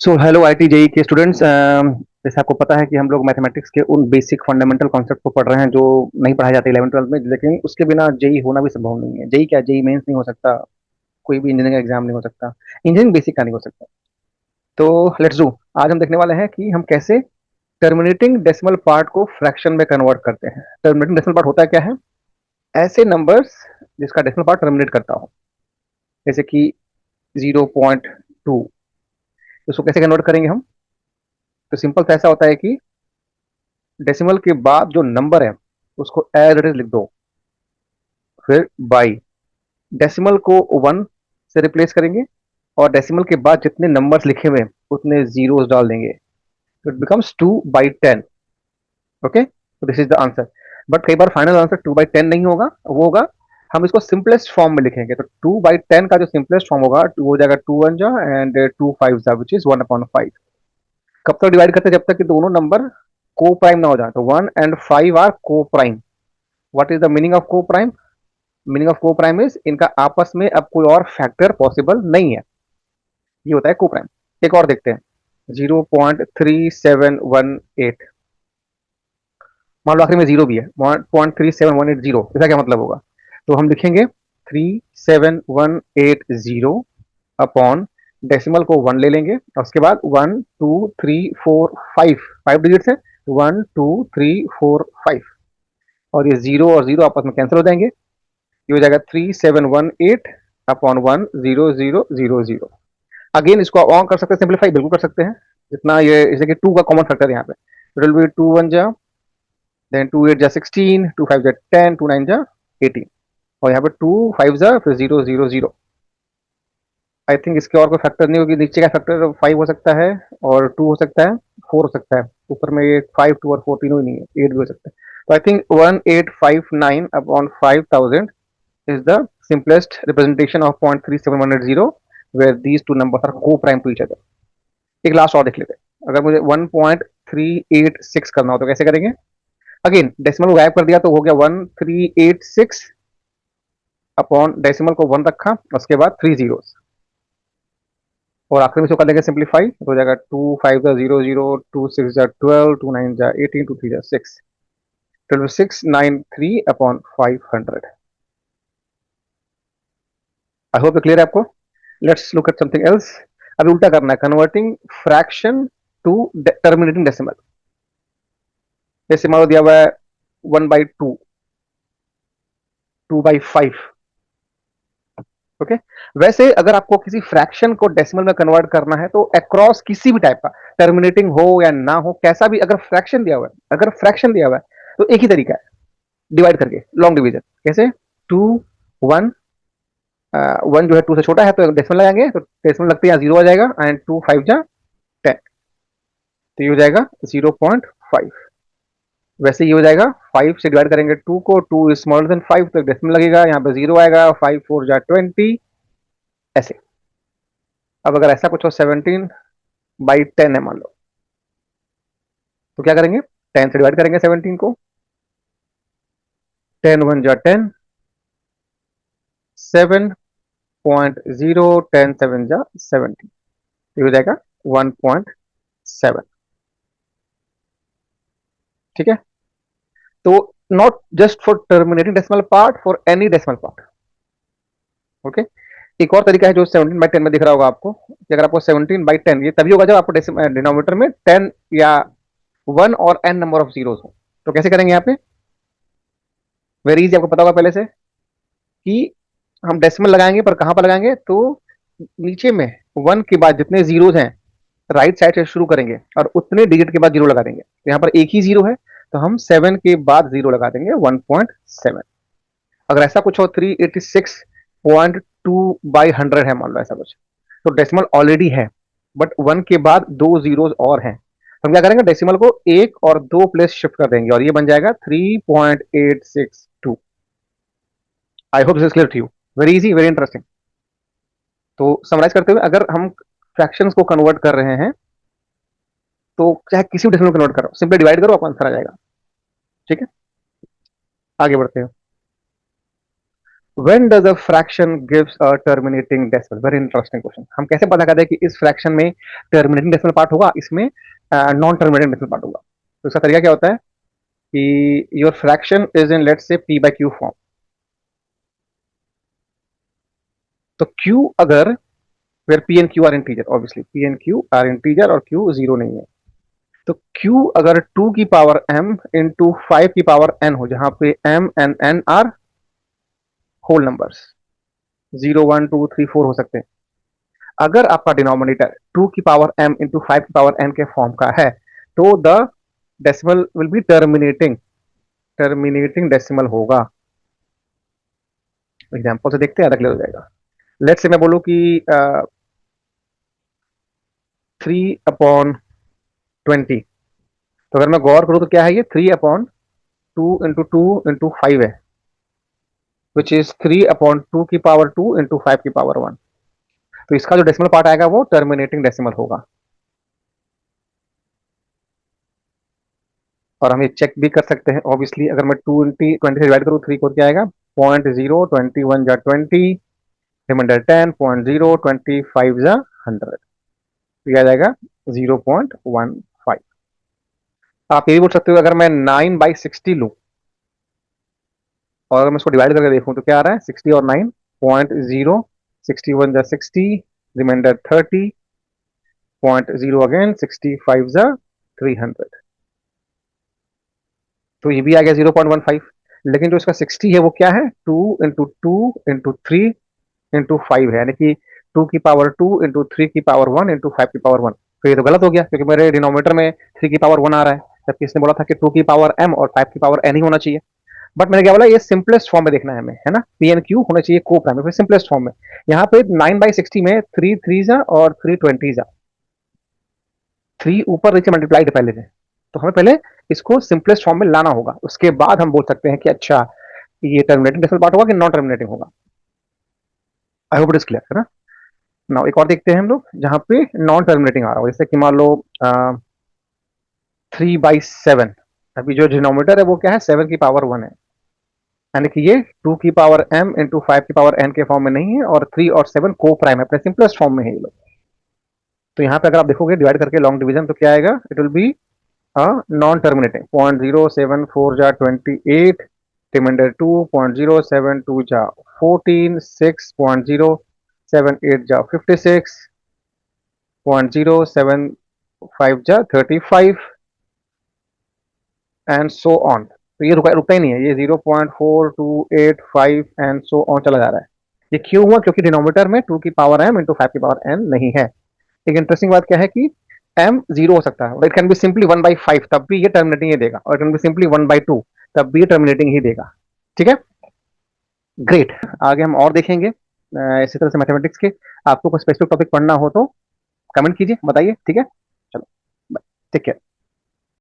So hello IT JEE के students. जैसे आपको पता है कि हम लोग मैथमेटिक्स के उन बेसिक फंडामेंटल कॉन्सेप्ट को पढ़ रहे हैं जो नहीं पढ़ाए जाते 11 12 में, लेकिन उसके बिना जेई होना भी संभव नहीं है। जेई क्या, जेई मेंस नहीं हो सकता, कोई भी इंजीनियरिंग एग्जाम नहीं हो सकता, इंजीनियरिंग बेसिक का नहीं हो सकता। तो लेट्स डू। आज हम देखने वाले हैं कि हम कैसे टर्मिनेटिंग डेसिमल पार्ट को फ्रैक्शन में कन्वर्ट करते हैं। टर्मिनेटिंग डेसिमल पार्ट होता है क्या है? ऐसे नंबर्स जिसका डेसिमल पार्ट टर्मिनेट करता हो, जैसे कि 0.2। उसको कैसे कन्वर्ट करेंगे हम? तो सिंपल सा ऐसा होता है कि डेसिमल के बाद जो नंबर है उसको एज इट इज लिख दो, फिर बाई डेसिमल को 1 से रिप्लेस करेंगे और डेसिमल के बाद जितने नंबर्स लिखे हुए हैं उतने जीरोस डाल देंगे, तो इट बिकम्स 2/10। ओके, तो this is the answer. But कई बार फाइनल आंसर 2/10 नहीं होगा, वो होगा, हम इसको सिंपलेस्ट फॉर्म में लिखेंगे। तो 2/10 का जो सिंपलेस्ट फॉर्म होगा वो हो जाएगा 2 1 जा एंड 2 5 जा, विच इज 1/5। कब तक डिवाइड करते हैं? जब तक कि दोनों नंबर को प्राइम ना हो जाए। तो 1 and 5 आर को prime. What is the meaning of को प्राइम? मीनिंग ऑफ को प्राइम इज इनका आपस में अब कोई और फैक्टर पॉसिबल नहीं है। ये होता है को प्राइम। एक और देखते हैं, 0.3718। मान लो आखिर में जीरो भी है, 0.37180, इसका क्या मतलब होगा? तो हम लिखेंगे 37180 अपॉन डेसिमल को 1 ले लेंगे और उसके बाद 1 2 3 4 5, 5 डिजिट्स है। 1 2 3 4 5 और ये जीरो और जीरो आपस में कैंसिल हो जाएंगे। ये हो जाएगा 3718 अपॉन 1 0 0 0 0। अगेन इसको आप ऑन कर सकते हैं, सिंप्लीफाई बिल्कुल कर सकते हैं। जितना ये, जैसे कि 2 का कॉमन फैक्टर है यहाँ पे, इट विल बी 2 1 जा, देन 2 8 जा 16, 2 5 जा 10, 2 9 जा 18 और यहाँ पे 2 5 जा फिर 0 0 0। आई थिंक इसके और कोई फैक्टर नहीं होगी। नीचे का फैक्टर 5 हो सकता है और 2 हो सकता है, 4 हो सकता है। ऊपर में ये 5 2 और 4 तीनों ही नहीं है, 8 भी हो सकता है। तो I think 1859 upon 5000 is the simplest representation of 0.37180 where these two numbers are co-prime to each other. एक लास्ट और देख लेते हैं। अगर मुझे 1.386 करना हो तो कैसे करेंगे? अगेन डेसिमल को गायब कर दिया तो हो गया 1386 अपॉन डेसिमल को 1 रखा, उसके बाद 3 जीरोस और आखिर में इसको कर देंगे सिंप्लीफाई, तो हो जाएगा 2 5 0 0, 2 6 12, 2 9 18, 2 3 6, 12693 अपॉन 500। आई होप क्लियर है आपको। Let's look at something else. अभी उल्टा करना है, converting fraction to terminating decimal. जैसे मान लो दिया हुआ है 1/2, 2/5। ओके, वैसे अगर आपको किसी फ्रैक्शन को डेसिमल में कन्वर्ट करना है तो अक्रॉस किसी भी टाइप का, टर्मिनेटिंग हो या ना हो, कैसा भी अगर फ्रैक्शन दिया हुआ है, अगर फ्रैक्शन दिया हुआ है तो एक ही तरीका है, डिवाइड करके, लॉन्ग डिवीजन। कैसे? 2 1, 1 जो है 2 से छोटा है तो डेसिमल लगाएंगे, तो डेसिमल लगते हैं 0 आ जाएगा, एंड 2 5 जा 10, तो ये हो जाएगा 0.5। वैसे ये हो जाएगा 5 से डिवाइड करेंगे 2 को, 2 इज स्मॉलर देन 5 तो डेसिमल लगेगा, यहाँ पे 0 आएगा, 5 4 जा 20, ऐसे। अब अगर ऐसा कुछ हो 17/10 है मान लो, तो क्या करेंगे? 10 से डिवाइड करेंगे 17 को, 10 1 जा 10, 7.0, 10 7 जा 17, ये हो जाएगा 1.7। ठीक है, तो not just for terminating decimal part, for any decimal part. Okay, एक और तरीका है जो 17/10 में दिख रहा होगा आपको, कि अगर आपको 17/10, ये तभी होगा जब आपको डिनोमिनेटर में 10 या 1 और n नंबर ऑफ जीरोस हो। तो कैसे करेंगे यहाँ पे? वेरी इजी, आपको पता होगा पहले से कि हम डेसिमल लगाएंगे, पर कहां पर लगाएंगे? तो नीचे में 1 के बाद जितने जीरोस हैं राइट साइड से शुरू करेंगे और उतने डिजिट के बाद जीरो लगा देंगे। तो यहाँ पर एक ही जीरो है तो हम 7 के बाद जीरो लगा देंगे, 1.7। अगर ऐसा कुछ हो 386.2/100 है मान लो, ऐसा कुछ, तो डेसिमल ऑलरेडी है बट 1 के बाद दो जीरोस और हैं, तो हम क्या करेंगे? डेसिमल को एक और दो प्लेस शिफ्ट कर देंगे और ये बन जाएगा 3.862। I hope this is clear to you. Very easy, very interesting. तो समराइज करते हुए, अगर हम फ्रैक्शंस को कन्वर्ट कर रहे हैं तो चाहे किसी भी डेसिमल कन्वर्ट करो, सिंपली डिवाइड करो, आंसर आ जाएगा। ठीक है, आगे बढ़ते हैं। When does a fraction gives a terminating decimal? Very interesting question. हम कैसे पता करते हैं कि इस फ्रैक्शन में टर्मिनेटिंग डेसिमल पार्ट होगा, इसमें नॉन टर्मिनेटिंग डेसिमल पार्ट होगा? तो इसका तरीका क्या होता है कि your fraction is in let's say P by Q form. तो क्यू अगर, where P and Q are integer, obviously P and Q are integer और क्यू जीरो नहीं है, तो क्यू अगर टू की पावर एम इंटू फाइव की power N हो, जहां पे M and N are whole numbers, zero one two three four हो सकते हैं, अगर आपका डिनोमिनेटर टू की पावर एम इंटू फाइव की पावर एन के फॉर्म का है, तो the decimal will be terminating, terminating decimal होगा। एग्जाम्पल से देखते हैं, आधा क्लियर हो जाएगा। लेट्स से मैं बोलूं कि 3/20, तो अगर मैं गौर करूं तो क्या है, ये 3/2 इंटू 2 इंटू 5 है, विच इज 3/2 की पावर 2 इंटू 5 की पावर 1। तो इसका जो डेसिमल पार्ट आएगा वो टर्मिनेटिंग डेसिमल होगा। और हम ये चेक भी कर सकते हैं ऑब्वियसली, अगर मैं 2 20 से डिवाइड करूँ, थ्री को क्या आएगा, 0.0, 21 जा 20, रिमाइंडर 10, 0.0, 25 जा 100, तो यह आ जाएगा 0.15। आप ये भी बोल सकते हो, अगर मैं 9/60 लूँ और अगर मैं इसको डिवाइड करके देखूँ तो क्या आ रहा है, 60 और 9, 0, 61 जा 60, रिमाइंडर 30, 0 अगेन, 65 जा 300, तो ये भी आ गया 0.15। लेकिन जो इसका 60 है वो क्या है, 2 इंटू 2 इंटू 3 इंटू 5 है, यानी कि 2 की पावर 2 इंटू 3 की पावर 1 इंटू 5 की पावर 1। तो ये तो गलत हो गया, क्योंकि मेरे डिनोमीटर में 3 की पावर 1 आ रहा है, जबकि इसने बोला था कि 2 की पावर m और 5 की पावर n ही होना चाहिए। बट मैंने क्या बोला, ये सिंपलेस्ट फॉर्म में देखना है हमें, है ना, पी एन क्यू होना चाहिए को प्राइम, फिर सिंपलेस्ट फॉर्म में। यहाँ पे 9/60 में 3 3 जा और 3 20 जा, थ्री ऊपर नीचे मल्टीप्लाइड पहले से, तो हमें पहले इसको सिंपलेस्ट फॉर्म में लाना होगा, उसके बाद हम बोल सकते हैं कि अच्छा ये टर्मिनेटिंग डेसिमल पार्ट होगा कि नॉन टर्मिनेटिंग होगा। I hope it is clear, है ना। नाउ एक और देखते हैं हम लोग, जहां पे नॉन टर्मिनेटिंग आ रहा हो, जैसे कि मान लो 3/7। अभी जो डिनोमिनेटर है वो क्या है, 7 की पावर 1 है, यानी कि ये 2 की पावर m इंटू 5 की पावर n के फॉर्म में नहीं है, और 3 और 7 को प्राइम है, अपने सिंपलेस्ट फॉर्म में है ये लोग। तो यहाँ पे अगर आप देखोगे डिवाइड करके लॉन्ग डिवीजन, तो क्या आएगा, it will be non terminating, 0.074 जा 28, रिमाइंडर 2.072 जा 14, 6.078 जा 56, 0.075 जा 35, एंड सो ऑन। तो ये रुका रुकता ही नहीं है, ये 0.4285 एंड सो ऑन चला जा रहा है। ये क्यों हुआ, क्योंकि डिनोमीटर में 2 की पावर m इंटू 5 की पावर n नहीं है। एक इंटरेस्टिंग बात क्या है कि m जीरो हो सकता है, इट कैन बी सिंपली 1/5, तब भी ये टर्मिनेटिंग ही देगा, और इट कैन बी सिंपली 1/2, तब भी ये टर्मिनेटिंग ही देगा। ठीक है, ग्रेट। आगे हम और देखेंगे इसी तरह से मैथमेटिक्स के। आपको कोई स्पेसिफिक टॉपिक पढ़ना हो तो कमेंट कीजिए, बताइए, ठीक है। चलो, टेक केयर।